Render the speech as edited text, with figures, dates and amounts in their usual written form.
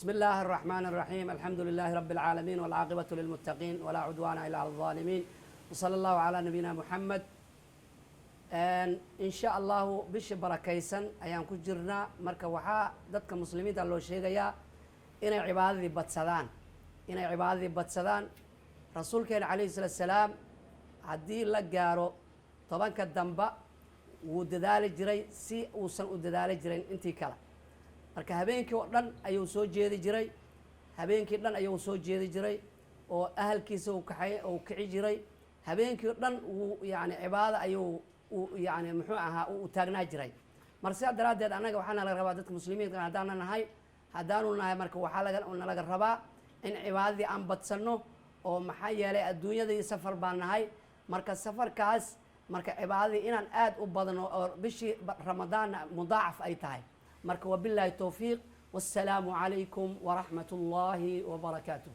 بسم الله الرحمن الرحيم الحمد لله رب العالمين والعاقبة للمتقين ولا عدوان إلا على الظالمين وصلى الله على نبينا محمد إن شاء الله بش بركيسن أيام كجرنا مركب وحاء ضدك مسلمين الله شيء إن عبادة بتصدان إن عبادة بتصدان رسولك عليه الصلاة والسلام عدي لجارو طبعا كالدنبا وددال جري سي وصل وددال جري انتي كلا marka habeenkii oo dhan ayuu soo jeedi jiray habeenkii dhan ayuu soo jeedi jiray oo ahalkiisa uu kici jiray habeenkii oo dhan uu yaani cibaada ayuu yaani muxuu ahaa uu taagnaa jiray marka daraadeed anaga waxaan la rabaa dadka muslimiinta hadaanu nahay marka waxa laga rabaa in cibaadadii aan badsano oo maxaa yeelay adduunyada safar baan nahay marka safarkaas marka cibaadadii inaan aad u badano oo bishii ramadaan mudaacaf ay tahay مركب وبالله التوفيق والسلام عليكم ورحمة الله وبركاته.